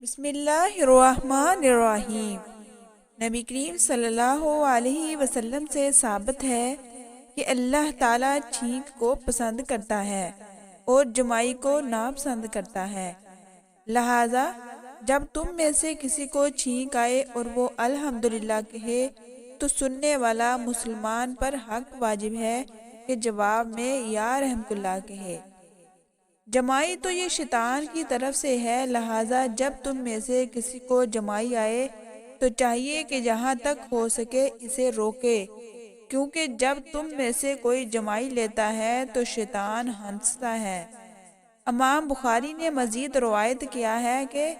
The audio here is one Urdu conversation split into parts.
بسم اللہ الرحمن الرحیم۔ نبی کریم صلی اللہ علیہ وسلم سے ثابت ہے کہ اللہ تعالیٰ چھینک کو پسند کرتا ہے اور جمائی کو ناپسند کرتا ہے۔ لہذا جب تم میں سے کسی کو چھینک آئے اور وہ الحمدللہ کہے تو سننے والا مسلمان پر حق واجب ہے کہ جواب میں یا رحمت اللہ کہے۔ جمائی تو یہ شیطان کی طرف سے ہے، لہٰذا جب تم میں سے کسی کو جمائی آئے تو چاہیے کہ جہاں تک ہو سکے اسے روکے، کیونکہ جب تم میں سے کوئی جمائی لیتا ہے تو شیطان ہنستا ہے۔ امام بخاری نے مزید روایت کیا ہے کہ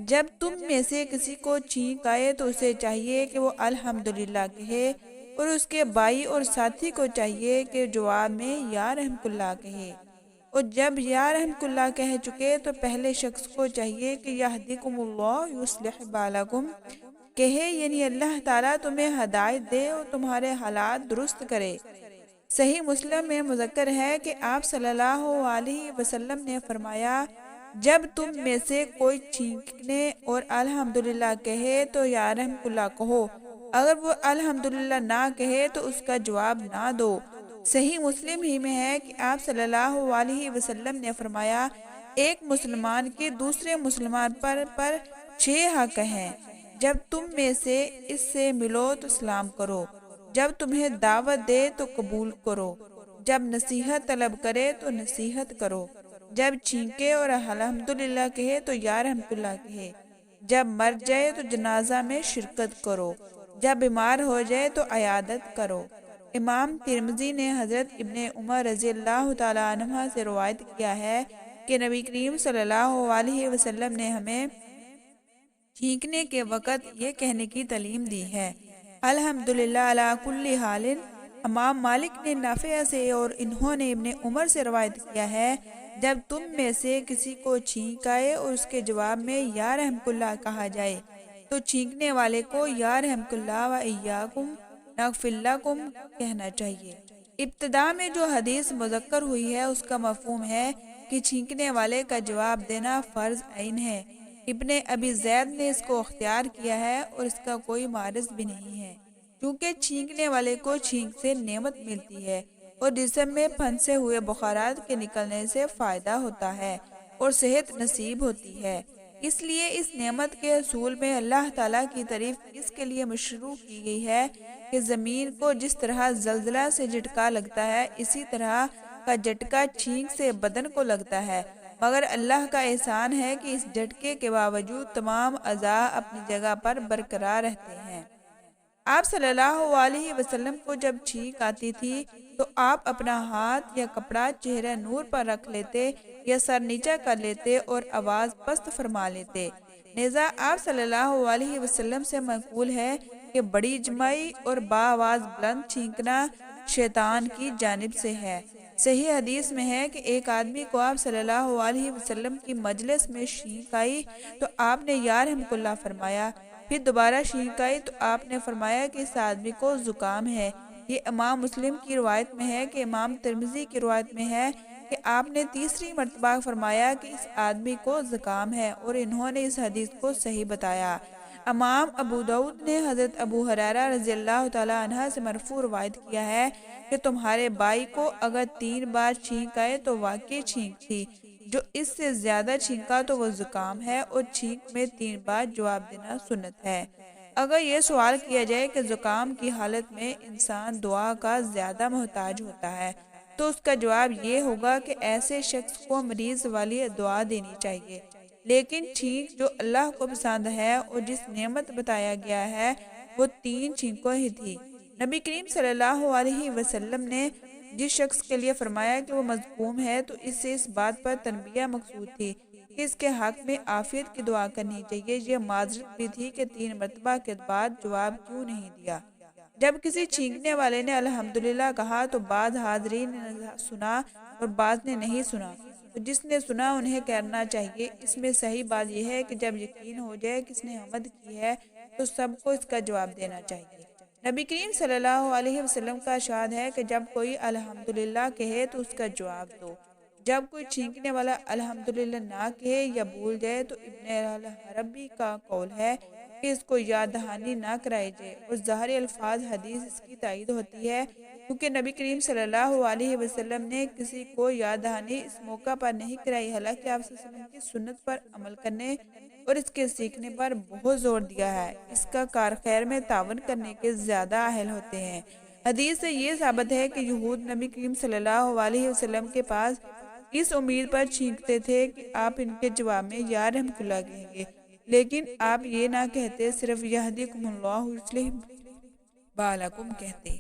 جب تم میں سے کسی کو چھینک آئے تو اسے چاہیے کہ وہ الحمدللہ کہے، اور اس کے بھائی اور ساتھی کو چاہیے کہ جواب میں یا رحمت اللہ کہے، اور جب یا رحمت اللہ کہہ چکے تو پہلے شخص کو چاہیے کہ یہدیکم اللہ یصلح بالکم کہے، یعنی اللہ تعالیٰ تمہیں ہدایت دے اور تمہارے حالات درست کرے۔ صحیح مسلم میں مذکر ہے کہ آپ صلی اللہ علیہ وسلم نے فرمایا، جب تم میں سے کوئی چھینکنے اور الحمدللہ کہے تو یا رحمت اللہ کہو، اگر وہ الحمدللہ نہ کہے تو اس کا جواب نہ دو۔ صحیح مسلم ہی میں ہے کہ آپ صلی اللہ علیہ وسلم نے فرمایا، ایک مسلمان کے دوسرے مسلمان پر 6 حق ہیں۔ جب تم میں سے اس سے ملو تو سلام کرو، جب تمہیں دعوت دے تو قبول کرو، جب نصیحت طلب کرے تو نصیحت کرو، جب چھینکے اور الحمدللہ کہے تو یا رحمت اللہ کہے، جب مر جائے تو جنازہ میں شرکت کرو، جب بیمار ہو جائے تو عیادت کرو۔ امام ترمذی نے حضرت ابن عمر رضی اللہ تعالیٰ عنہ سے روایت کیا ہے کہ نبی کریم صلی اللہ علیہ وسلم نے ہمیں چھینکنے کے وقت یہ کہنے کی تعلیم دی ہے، الحمدللہ علی کل حال۔ امام مالک نے نافع سے اور انہوں نے ابن عمر سے روایت کیا ہے، جب تم میں سے کسی کو چھینک آئے اور اس کے جواب میں یا رحمت اللہ کہا جائے تو چھینکنے والے کو یا رحمت اللہ و ایاکم نغفر لکم کہنا چاہیے۔ ابتدا میں جو حدیث مذکر ہوئی ہے اس کا مفہوم ہے کہ چھینکنے والے کا جواب دینا فرض عین ہے۔ ابن ابی زید نے اس کو اختیار کیا ہے اور اس کا کوئی معارض بھی نہیں ہے، کیونکہ چھینکنے والے کو چھینک سے نعمت ملتی ہے اور جسم میں پھنسے ہوئے بخارات کے نکلنے سے فائدہ ہوتا ہے اور صحت نصیب ہوتی ہے۔ اس لیے اس نعمت کے حصول میں اللہ تعالیٰ کی تعریف اس کے لیے مشروع کی گئی ہے کہ زمین کو جس طرح زلزلہ سے جھٹکا لگتا ہے اسی طرح کا جھٹکا چھینک سے بدن کو لگتا ہے، مگر اللہ کا احسان ہے کہ اس جھٹکے کے باوجود تمام اعضاء اپنی جگہ پر برقرار رہتے ہیں۔ آپ صلی اللہ علیہ وسلم کو جب چھینک آتی تھی تو آپ اپنا ہاتھ یا کپڑا چہرہ نور پر رکھ لیتے یا سر نیچا کر لیتے اور آواز پست فرما لیتے۔ لہذا آپ صلی اللہ علیہ وسلم سے منقول ہے کہ بڑی جمائی اور بآواز بلند چھینکنا شیطان کی جانب سے ہے۔ صحیح حدیث میں ہے کہ ایک آدمی کو آپ صلی اللہ علیہ وسلم کی مجلس میں چھینک آئی تو آپ نے یا رحمت اللہ فرمایا، پھر دوبارہ چھینک آئی تو آپ نے فرمایا کہ اس آدمی کو زکام ہے۔ یہ امام مسلم کی روایت میں ہے کہ امام ترمذی کی روایت میں ہے کہ آپ نے تیسری مرتبہ فرمایا کہ اس آدمی کو زکام ہے، اور انہوں نے اس حدیث کو صحیح بتایا۔ امام ابو داؤد نے حضرت ابو ہریرہ رضی اللہ تعالیٰ عنہ سے مرفوع روایت کیا ہے کہ تمہارے بھائی کو اگر 3 بار چھینک آئے تو واقعی چھینک تھی، جو اس سے زیادہ چھینکا تو وہ زکام ہے، اور چھینک میں 3 بار جواب دینا سنت ہے۔ اگر یہ سوال کیا جائے کہ زکام کی حالت میں انسان دعا کا زیادہ محتاج ہوتا ہے تو اس کا جواب یہ ہوگا کہ ایسے شخص کو مریض والی دعا دینی چاہیے، لیکن چھینک جو اللہ کو پسند ہے اور جس نعمت بتایا گیا ہے وہ 3 چھینکوں ہی تھی۔ نبی کریم صلی اللہ علیہ وسلم نے جس شخص کے لیے فرمایا کہ وہ مذکوم ہے تو اس سے اس بات پر تنبیہ مقصود تھی کہ اس کے حق میں عافیت کی دعا کرنی چاہیے۔ یہ معذرت بھی تھی کہ 3 مرتبہ کے بعد جواب کیوں نہیں دیا۔ جب کسی چھینکنے والے نے الحمدللہ کہا تو بعض حاضرین نے سنا اور بعض نے نہیں سنا، تو جس نے سنا انہیں کرنا چاہیے۔ اس میں صحیح بات یہ ہے کہ جب یقین ہو جائے کس نے حمد کی ہے تو سب کو اس کا جواب دینا چاہیے۔ نبی کریم صلی اللہ علیہ وسلم کا ارشاد ہے کہ جب کوئی الحمدللہ کہے تو اس کا جواب دو، جب کوئی چھینکنے والا الحمدللہ نہ کہے یا بھول جائے تو ابن العربی کا قول ہے کہ اس کو یاد دہانی نہ کرائی جائے، اور ظاہری الفاظ حدیث اس کی تائید ہوتی ہے، کیونکہ نبی کریم صلی اللہ علیہ وسلم نے کسی کو یاد دہانی اس موقع پر نہیں کرائی، حالانکہ آپ صلی اللہ علیہ وسلم کی سنت پر عمل کرنے اور اس کے سیکھنے پر بہت زور دیا ہے۔ اس کا کار خیر میں تعاون کرنے کے زیادہ اہل ہوتے ہیں۔ حدیث سے یہ ثابت ہے کہ یہود نبی کریم صلی اللہ علیہ وسلم کے پاس اس امید پر چھینکتے تھے کہ آپ ان کے جواب میں یا رحمت اللہ کہیں گے، لیکن آپ یہ نہ کہتے، صرف یہدیکم اللہ یصلح بالکم کہتے۔